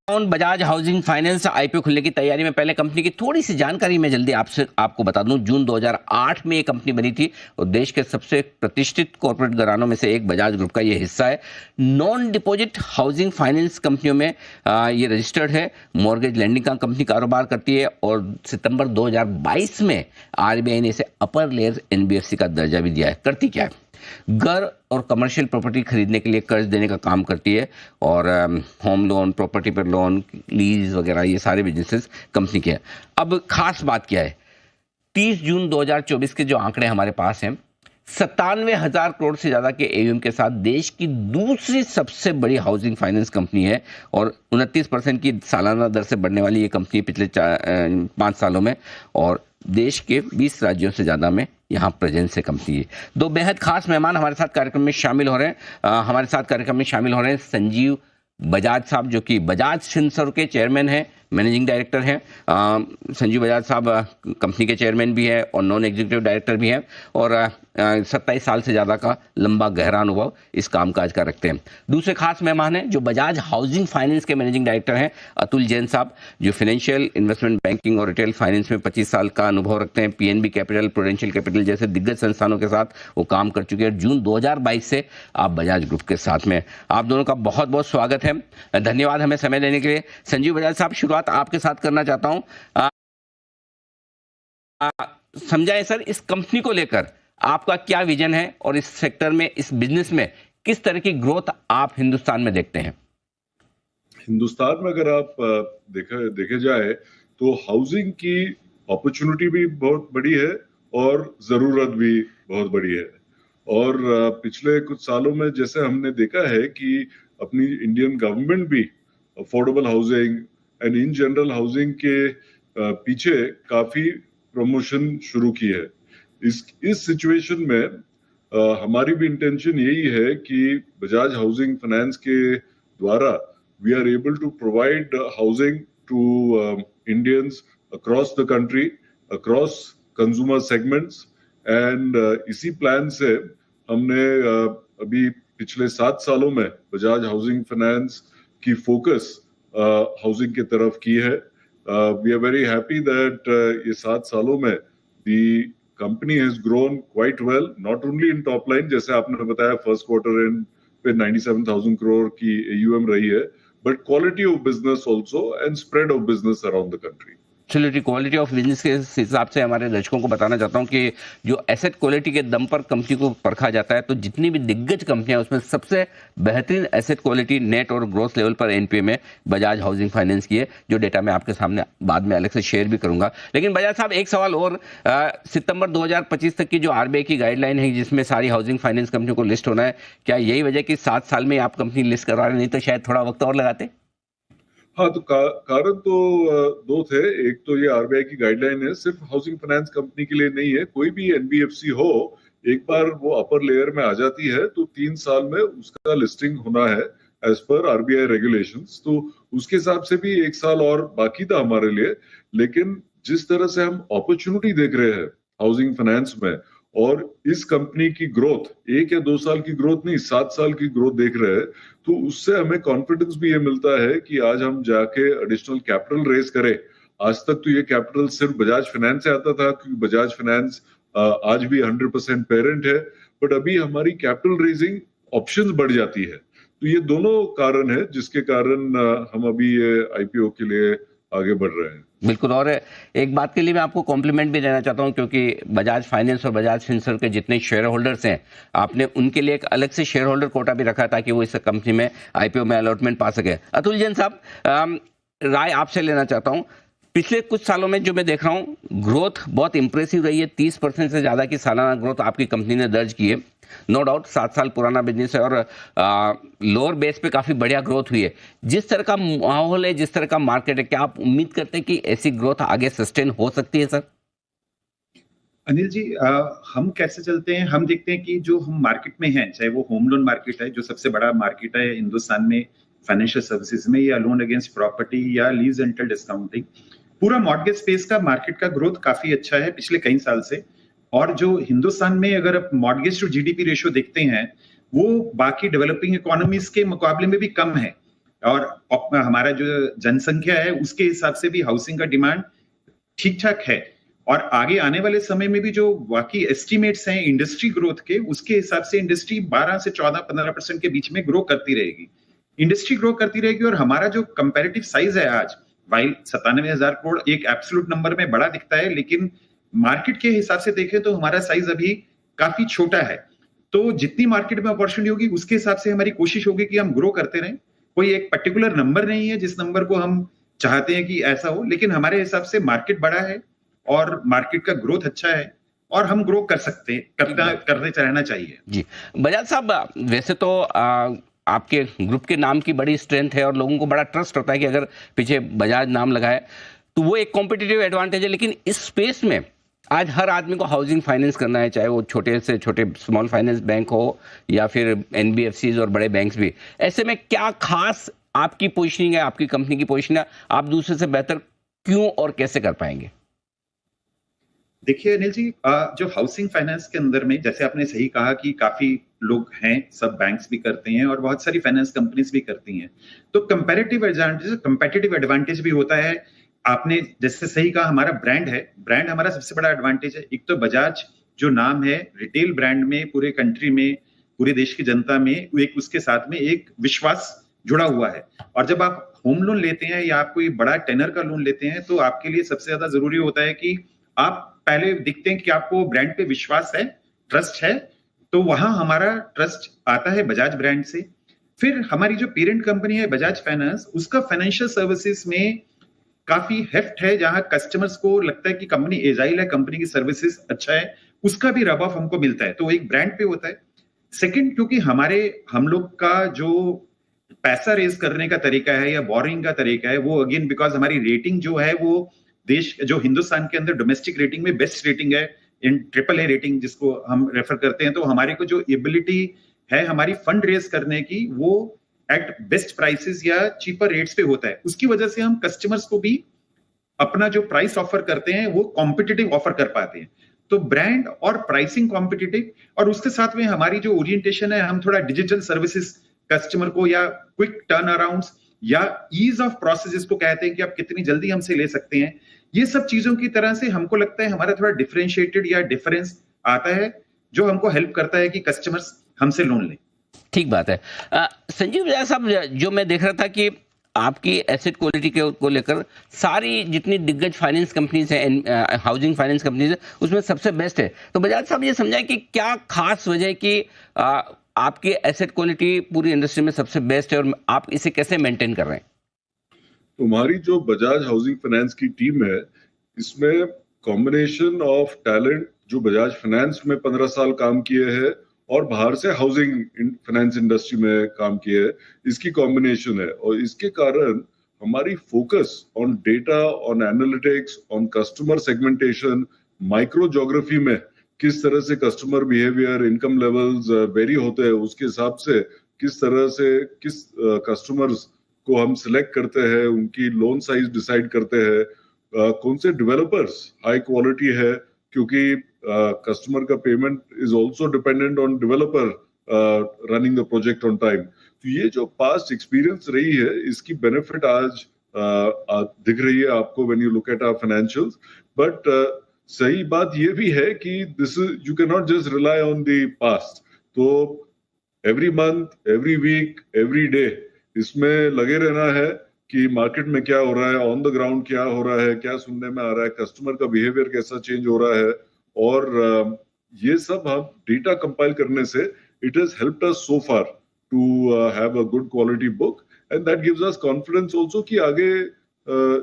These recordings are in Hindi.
बजाज हाउसिंग फाइनेंस आईपीओ खुलने की तैयारी में। पहले कंपनी की थोड़ी सी जानकारी मैं जल्दी आपको बता दूं। जून 2008 में ये कंपनी बनी थी और देश के सबसे प्रतिष्ठित कॉर्पोरेट घरानों में से एक बजाज ग्रुप का ये हिस्सा है। नॉन डिपॉजिट हाउसिंग फाइनेंस कंपनियों में ये रजिस्टर्ड है। मॉर्गेज लेंडिंग का कंपनी कारोबार करती है और सितंबर 2022 में आरबीआई ने इसे अपर लेयर एनबीएफसी का दर्जा भी दिया है। करती क्या है? घर और कमर्शियल प्रॉपर्टी खरीदने के लिए कर्ज देने का काम करती है और होम लोन, प्रॉपर्टी पर लोन, लीज वगैरह ये सारे बिजनेसेस कंपनी के हैं। अब खास बात क्या है, 30 जून 2024 के जो आंकड़े हमारे पास हैं, 97,000 करोड़ से ज्यादा के एयूएम के साथ देश की दूसरी सबसे बड़ी हाउसिंग फाइनेंस कंपनी है और 29% की सालाना दर से बढ़ने वाली ये कंपनी पिछले 5 सालों में, और देश के 20 राज्यों से ज्यादा में यहाँ प्रेजेंस है कंपनी है। दो बेहद खास मेहमान हमारे साथ कार्यक्रम में शामिल हो रहे हैं। हमारे साथ कार्यक्रम में शामिल हो रहे हैं संजीव बजाज साहब, जो कि बजाज फिनसर्व के चेयरमैन हैं, मैनेजिंग डायरेक्टर हैं। संजीव बजाज साहब कंपनी के चेयरमैन भी हैं और नॉन एग्जीक्यूटिव डायरेक्टर भी हैं और 27 साल से ज़्यादा का लंबा गहरा अनुभव इस कामकाज का रखते हैं। दूसरे खास मेहमान हैं जो बजाज हाउसिंग फाइनेंस के मैनेजिंग डायरेक्टर हैं, अतुल जैन साहब, जो फाइनेंशियल इन्वेस्टमेंट बैंकिंग और रिटेल फाइनेंस में 25 साल का अनुभव रखते हैं। पीएनबी कैपिटल, प्रूडेंशियल कैपिटल जैसे दिग्गज संस्थानों के साथ वो काम कर चुके हैं। जून 2022 से आप बजाज ग्रुप के साथ में। आप दोनों का बहुत बहुत स्वागत है, धन्यवाद हमें समय देने के लिए। संजीव बजाज साहब, शुरुआत आपके साथ करना चाहता हूं। समझाएं सर, इस कंपनी को लेकर आपका क्या विजन है और इस सेक्टर में, इस बिजनेस में किस तरह की ग्रोथ आप हिंदुस्तान में देखते हैं? हिंदुस्तान में अगर आप देखे जाए तो हाउसिंग की अपॉर्चुनिटी भी बहुत बड़ी है और जरूरत भी बहुत बड़ी है। और पिछले कुछ सालों में जैसे हमने देखा है कि अपनी इंडियन गवर्नमेंट भी affordable housing and in general housing के पीछे काफी प्रमोशन शुरू की है। इस सिचुएशन में हमारी भी इंटेंशन यही है कि बजाज हाउसिंग फाइनेंस के द्वारा we are able to provide housing to Indians across the country, across consumer segments, and इसी प्लान से हमने अभी पिछले 7 सालों में बजाज हाउसिंग फाइनेंस की फोकस हाउसिंग की तरफ की है। We are very happy that ये 7 सालों में the company has grown quite well, not only in top line, जैसे आपने बताया फर्स्ट क्वार्टर एंड पे 97,000 करोड़ की AUM रही है, but quality of business also and spread of business around the country. Absolutely, quality of business के हिसाब से हमारे दर्शकों को बताना चाहता हूं कि जो एसेट क्वालिटी के दम पर कंपनी को परखा जाता है, तो जितनी भी दिग्गज कंपनियां उसमें सबसे बेहतरीन एसेट क्वालिटी नेट और ग्रोथ लेवल पर एनपीए में बजाज हाउसिंग फाइनेंस की है, जो डेटा मैं आपके सामने बाद में अलग से शेयर भी करूंगा। लेकिन बजाज साहब, एक सवाल और, सितंबर 2025 तक की जो आरबीआई की गाइडलाइन है जिसमें सारी हाउसिंग फाइनेंस कंपनियों को लिस्ट होना है, क्या यही वजह कि 7 साल में आप कंपनी लिस्ट करवा रहे, नहीं तो शायद थोड़ा वक्त और लगाते? हाँ, तो कारण तो दो थे। एक तो ये आरबीआई की गाइडलाइन है, सिर्फ हाउसिंग फाइनेंस कंपनी के लिए नहीं है। कोई भी एनबीएफसी हो, एक बार वो अपर लेयर में आ जाती है तो 3 साल में उसका लिस्टिंग होना है एज पर आरबीआई रेगुलेशंस। तो उसके हिसाब से भी 1 साल और बाकी था हमारे लिए। लेकिन जिस तरह से हम अपॉर्चुनिटी देख रहे हैं हाउसिंग फाइनेंस में, और इस कंपनी की ग्रोथ 1 या 2 साल की ग्रोथ नहीं, 7 साल की ग्रोथ देख रहे हैं, तो उससे हमें कॉन्फिडेंस भी ये मिलता है कि आज हम जाके एडिशनल कैपिटल रेज करें। आज तक तो ये कैपिटल सिर्फ बजाज फाइनेंस से आता था, क्योंकि बजाज फाइनेंस आज भी 100% पेरेंट है, बट अभी हमारी कैपिटल रेजिंग ऑप्शंस बढ़ जाती है। तो ये दोनों कारण है जिसके कारण हम अभी ये आईपीओ के लिए आगे बढ़ रहे हैं। बिल्कुल, और एक बात के लिए मैं आपको कॉम्प्लीमेंट भी देना चाहता हूं, क्योंकि बजाज फाइनेंस और बजाज फिनसर्व के जितने शेयर होल्डर्स हैं, आपने उनके लिए एक अलग से शेयर होल्डर कोटा भी रखा ताकि वो इस कंपनी में आईपीओ में अलॉटमेंट पा सके। अतुल जैन साहब, राय आपसे लेना चाहता हूं। पिछले कुछ सालों में जो मैं देख रहा हूं, ग्रोथ बहुत इंप्रेसिव रही है। 30% से ज्यादा की सालाना ग्रोथ आपकी कंपनी ने दर्ज की है। नो डाउट 7 साल पुराना बिजनेस है और लोअर बेस पे काफी बढ़िया ग्रोथ हुई है। जिस तरह का माहौल है, जिस तरह का मार्केट है, क्या आप उम्मीद करते हैं कि ऐसी ग्रोथ आगे सस्टेन हो सकती है? सर अनिल जी, हम कैसे चलते हैं, हम देखते हैं कि जो हम मार्केट में हैं, चाहे वो होम लोन मार्केट है जो सबसे बड़ा मार्केट है हिंदुस्तान में फाइनेंशियल सर्विसेज में, या लोन अगेंस्ट प्रॉपर्टी या लीज रेंटल डिस्काउंटिंग, पूरा मॉर्गेज स्पेस का मार्केट का ग्रोथ काफी अच्छा है पिछले कई साल से। और जो हिंदुस्तान में अगर आप मॉर्गेज टू जीडीपी रेशियो देखते हैं, वो बाकी डेवलपिंग इकोनॉमीज के मुकाबले में भी कम है। और हमारा जो जनसंख्या है उसके हिसाब से भी हाउसिंग का डिमांड ठीक ठाक है। और आगे आने वाले समय में भी जो बाकी एस्टिमेट्स हैं इंडस्ट्री ग्रोथ के, उसके हिसाब से इंडस्ट्री 12 से 14-15% के बीच में ग्रो करती रहेगी। इंडस्ट्री ग्रो करती रहेगी और हमारा जो कंपैरेटिव साइज है आज, वाइल 97,000 करोड़ एक एब्सोल्यूट नंबर में बड़ा दिखता है, लेकिन मार्केट के हिसाब से देखें तो हमारा साइज अभी काफी छोटा है। तो जितनी मार्केट में अपॉर्चुनिटी होगी उसके हिसाब से हमारी कोशिश होगी कि हम ग्रो करते रहें। कोई एक पर्टिकुलर नंबर नहीं है जिस नंबर को हम चाहते हैं कि ऐसा हो, लेकिन हमारे हिसाब से मार्केट बड़ा है और मार्केट का ग्रोथ अच्छा है और हम ग्रो कर सकते हैं, करते रहना चाहिए। जी बजाज साहब, वैसे तो आपके ग्रुप के नाम की बड़ी स्ट्रेंथ है और लोगों को बड़ा ट्रस्ट होता है कि अगर पीछे बजाज नाम लगा है तो वो एक कॉम्पिटिटिव एडवांटेज है, लेकिन इस स्पेस में आज हर आदमी को हाउसिंग फाइनेंस करना है, चाहे वो छोटे से छोटे स्मॉल फाइनेंस बैंक हो या फिर एनबीएफसीज और बड़े बैंक्स भी। ऐसे में क्या खास आपकी पोजीशनिंग है, आपकी कंपनी की पोजीशन है, आप दूसरे से बेहतर क्यों और कैसे कर पाएंगे? देखिए अनिल जी, जो हाउसिंग फाइनेंस के अंदर में जैसे आपने सही कहा कि काफी लोग हैं, सब बैंक्स भी करते हैं और बहुत सारी फाइनेंस कंपनीज भी करती हैं, तो कंपेटिटिव एडवांटेज भी होता है। आपने जैसे सही कहा, हमारा ब्रांड है, ब्रांड हमारा सबसे बड़ा एडवांटेज है। एक तो बजाज जो नाम है रिटेल ब्रांड में पूरे कंट्री में, पूरे देश की जनता में एक उसके साथ में एक विश्वास जुड़ा हुआ है। और जब आप होम लोन लेते हैं या आप कोई बड़ा टेनर का लोन लेते हैं तो आपके लिए सबसे ज्यादा जरूरी होता है कि आप पहले दिखते हैं कि आपको ब्रांड पे विश्वास है, ट्रस्ट है। तो वहां हमारा ट्रस्ट आता है बजाज ब्रांड से। फिर हमारी जो पेरेंट कंपनी है बजाज फाइनेंस, उसका फाइनेंशियल सर्विसेज में काफी हेफ्ट है, जहां कस्टमर्स को लगता है कि कंपनी एजाइल है, कंपनी की सर्विसेज अच्छा है, उसका भी रब ऑफ हमको मिलता है। तो एक ब्रांड पे होता है। सेकंड, क्योंकि हम लोग का जो पैसा रेज करने का तरीका है या बोरिंग का तरीका है, वो अगेन बिकॉज हमारी रेटिंग जो है वो देश जो हिंदुस्तान के अंदर डोमेस्टिक रेटिंग में बेस्ट रेटिंग है, इन AAA रेटिंग जिसको हम रेफर करते हैं। तो हमारे को जो एबिलिटी है हमारी फंड रेज करने की, वो एट बेस्ट प्राइसेस या चीपर रेट्स पे होता है। उसकी वजह से हम कस्टमर्स को भी अपना जो प्राइस ऑफर करते हैं वो कॉम्पिटिटिव ऑफर कर पाते हैं। तो ब्रांड और प्राइसिंग कॉम्पिटिटिव, और उसके साथ में हमारी जो ओरिएंटेशन है, हम थोड़ा डिजिटल सर्विसेज कस्टमर को या क्विक टर्न अराउंड या ईज ऑफ प्रोसेस जिसको कहते हैं कि आप कितनी जल्दी हमसे ले सकते हैं, ये सब चीजों की तरह से हमको लगता है हमारा थोड़ा डिफरेंशिएटेड या डिफरेंस आता है, जो हमको हेल्प करता है कि कस्टमर्स हमसे लोन लें। ठीक बात है। संजीव बजाज साहब, जो मैं देख रहा था कि आपकी एसेट क्वालिटी को लेकर सारी जितनी दिग्गज फाइनेंस कंपनीज हैं, हाउसिंग फाइनेंस कंपनीज है, उसमें सबसे बेस्ट है। तो बजाज साहब ये समझाए कि क्या खास वजह है कि आपकी एसेट क्वालिटी पूरी इंडस्ट्री में सबसे बेस्ट है और आप इसे कैसे मेंटेन कर रहे हैं? हमारी जो बजाज हाउसिंग फाइनेंस की टीम है, इसमें कॉम्बिनेशन ऑफ टैलेंट जो बजाज फाइनेंस में 15 साल काम किए हैं और बाहर से हाउसिंग फाइनेंस इंडस्ट्री में काम किए हैं, इसकी कॉम्बिनेशन है। और इसके कारण हमारी focus on data, on analytics, on customer segmentation, micro geography में किस तरह से customer behaviour, income levels very होते हैं, उसके हिसाब से किस तरह से किस कस्टमर्स को हम सिलेक्ट करते हैं, उनकी लोन साइज डिसाइड करते हैं, कौन से डेवलपर्स हाई क्वालिटी है, क्योंकि कस्टमर का payment is also dependent on developer running the project on time. तो ये जो पास्ट एक्सपीरियंस रही है, इसकी बेनिफिट आज दिख रही है आपको when you look at our financials. But सही बात ये भी है कि this you can not just rely on the past. तो every month, every week, every day इसमें लगे रहना है कि मार्केट में क्या हो रहा है, ऑन द ग्राउंड क्या हो रहा है, क्या सुनने में आ रहा है, कस्टमर का बिहेवियर कैसा चेंज हो रहा है। और ये सब हम डेटा कंपाइल करने से it has helped us so far to have a good quality book, and that gives us confidence also कि आगे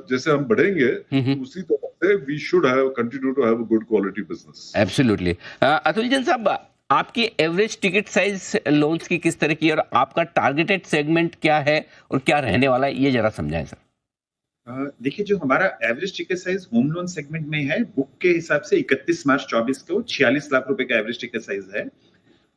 जैसे हम बढ़ेंगे उसी तरह से we should have continue to have a good quality business. Absolutely. Atul Jain साहब, आपकी एवरेज टिकट साइज लोन्स की किस तरह की और आपका टारगेटेड सेगमेंट क्या है और क्या रहने वाला है, ये जरा समझाएं सर। देखिए, जो हमारा average ticket size home loan segment में है, बुक के हिसाब से 31 मार्च 24 को 46 लाख रुपए का एवरेज टिकट साइज है।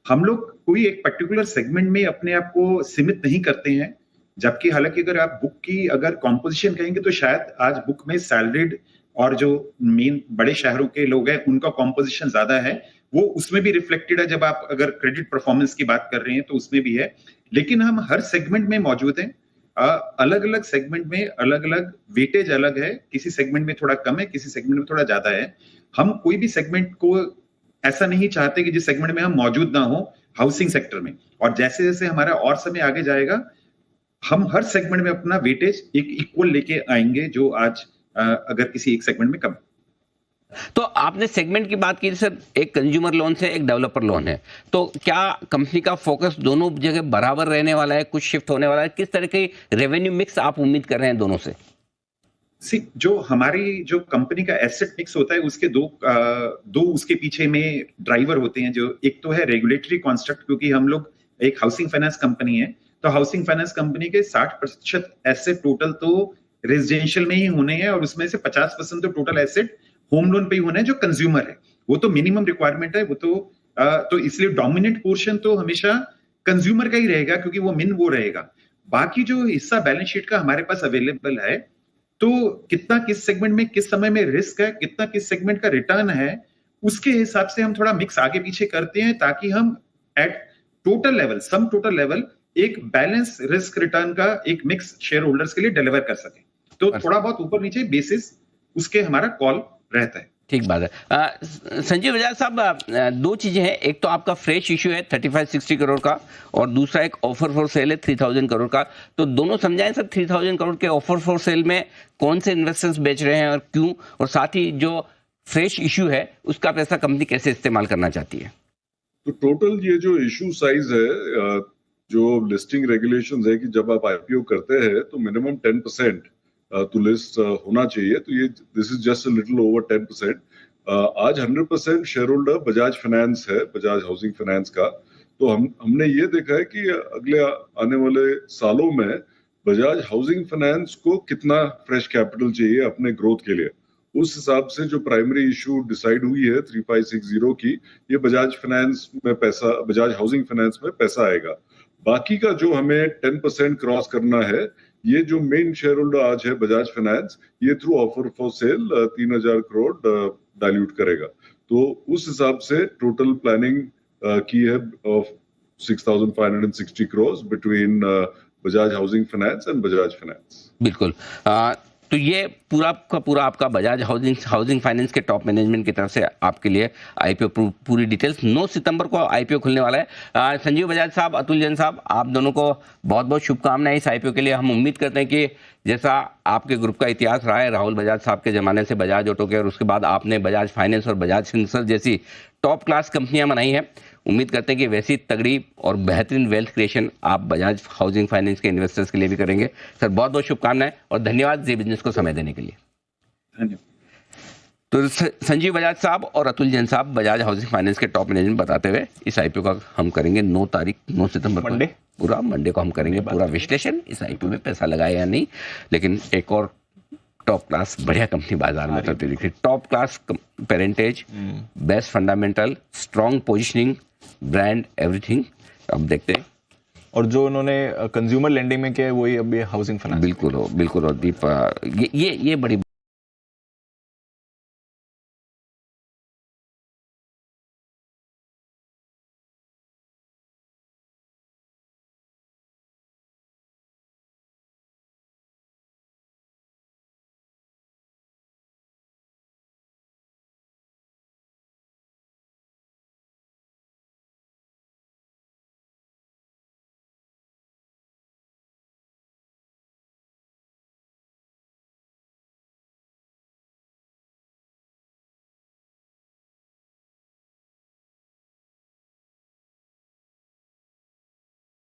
हम लोग कोई एक पर्टिकुलर सेगमेंट में अपने आप को सीमित नहीं करते हैं, जबकि हालांकि अगर आप बुक की अगर कॉम्पोजिशन कहेंगे तो शायद आज बुक में सैलरीड और जो मेन बड़े शहरों के लोग हैं उनका कॉम्पोजिशन ज्यादा है, वो उसमें भी रिफ्लेक्टेड है। जब आप अगर क्रेडिट परफॉर्मेंस की बात कर रहे हैं तो उसमें भी है, लेकिन हम हर सेगमेंट में मौजूद हैं। अलग अलग सेगमेंट में अलग अलग वेटेज अलग है, किसी सेगमेंट में थोड़ा कम है, किसी सेगमेंट में थोड़ा ज्यादा है। हम कोई भी सेगमेंट को ऐसा नहीं चाहते कि जिस सेगमेंट में हम मौजूद ना हो हाउसिंग सेक्टर में, और जैसे जैसे हमारा और समय आगे जाएगा हम हर सेगमेंट में अपना वेटेज एक इक्वल लेके आएंगे, जो आज अगर किसी एक सेगमेंट में कम। तो आपने सेगमेंट की बात की सर, एक कंज्यूमर लोन से एक डेवलपर लोन है, तो क्या कंपनी का फोकस दोनों जगह बराबर रहने वाला है, कुछ शिफ्ट होने वाला है, किस तरह की रेवेन्यू मिक्स आप उम्मीद कर रहे हैं दोनों से? जो हमारी जो कंपनी का एसेट मिक्स होता है उसके दो उसके पीछे में ड्राइवर होते हैं। जो एक तो है रेगुलेटरी कॉन्स्ट्रक्ट, क्योंकि हम लोग एक हाउसिंग फाइनेंस कंपनी है, तो हाउसिंग फाइनेंस कंपनी के 60% एसेट टोटल तो रेजिडेंशियल में ही होने हैं, और उसमें से 50% तो टोटल एसेट होम लोन पे ही होने हैं जो कंज्यूमर है। वो तो मिनिमम रिक्वायरमेंट है, वो तो इसलिए डोमिनेंट पोर्शन तो हमेशा कंज्यूमर का ही रहेगा, क्योंकि वो रहेगा। बाकी जो हिस्सा बैलेंस शीट का हमारे पास अवेलेबल है, तो कितना किस सेगमेंट में किस समय में रिस्क है, कितना किस सेगमेंट का रिटर्न है, उसके हिसाब से हम थोड़ा मिक्स आगे पीछे करते हैं, ताकि हम at total level sum total level एक बैलेंस रिस्क रिटर्न का एक मिक्स शेयर होल्डर्स के लिए डिलीवर कर सके। तो थोड़ा बहुत ऊपर नीचे बेसिस उसके हमारा कॉल रहता है। ठीक बात है। संजीव बजाज साहब, दो चीजें हैं, एक तो आपका फ्रेश इशू है 3560 करोड़ का, और दूसरा एक ऑफर फॉर सेल है 3000 करोड़ का। तो दोनों समझाएं सर, 3000 करोड़ के ऑफर फॉर सेल में कौन से इन्वेस्टर्स बेच रहे हैं और क्यों, और साथ ही जो फ्रेश इशू है उसका पैसा कंपनी कैसे इस्तेमाल करना चाहती है? तो टोटल ये जो इशू साइज है, जो लिस्टिंग रेगुलेशंस है कि जब आप आईपीओ करते हैं तो मिनिमम 10% टू लिस्ट होना चाहिए, तो ये this is just a little over 10%। आज 100% शेयर होल्डर बजाज फाइनेंस है, बजाज हाउसिंग फाइनेंस का। तो हमने ये देखा है कि अगले आने वाले सालों में बजाज हाउसिंग फाइनेंस को कितना फ्रेश कैपिटल चाहिए अपने ग्रोथ के लिए, उस हिसाब से जो प्राइमरी इशू डिसाइड हुई है 3560 की, ये बजाज फाइनेंस में पैसा, बजाज हाउसिंग फाइनेंस में पैसा आएगा। बाकी का जो हमें 10% क्रॉस करना है, ये जो मेन शेयर होल्डर आज है बजाज फाइनेंस, ये through offer for sale 3000 crore dilute करेगा। तो उस हिसाब से टोटल प्लानिंग की है of 6560 crore between Bajaj housing finance and Bajaj finance. बिल्कुल। तो ये पूरा का पूरा आपका बजाज हाउसिंग फाइनेंस के टॉप मैनेजमेंट की तरफ से आपके लिए आईपीओ पूरी डिटेल्स 9 सितंबर को आईपीओ खुलने वाला है। संजीव बजाज साहब, अतुल जैन साहब, आप दोनों को बहुत बहुत शुभकामनाएं इस आईपीओ के लिए। हम उम्मीद करते हैं कि जैसा आपके ग्रुप का इतिहास रहा है, राहुल बजाज साहब के जमाने से बजाज ऑटो के, और उसके बाद आपने बजाज फाइनेंस और बजाज फिनसर्व जैसी टॉप क्लास कंपनियां बनाई हैं, उम्मीद करते हैं कि वैसी तगड़ी और बेहतरीन वेल्थ क्रिएशन आप बजाज हाउसिंग फाइनेंस के इन्वेस्टर्स के लिए भी करेंगे। सर बहुत बहुत शुभकामनाएं और धन्यवाद जी बिजनेस को समय देने के लिए। धन्यवाद। तो संजीव बजाज साहब और अतुल जैन साहब बजाज हाउसिंग फाइनेंस के टॉप मैनेजमेंट बताते हुए इस आईपीओ का हम करेंगे 9 सितंबर को, पूरा मंडे को हम करेंगे पूरा विश्लेषण, इस आईपीओ में पैसा लगाया या नहीं। लेकिन एक और टॉप क्लास बढ़िया कंपनी बाजार में उतरती दिख रही, top class parentage, best fundamental, strong positioning, brand, everything. अब देखते हैं। और जो उन्होंने कंज्यूमर लेंडिंग में किया है वही अभी हाउसिंग फाइनेंस। बिल्कुल हो, बिल्कुल। और दीप ये बड़ी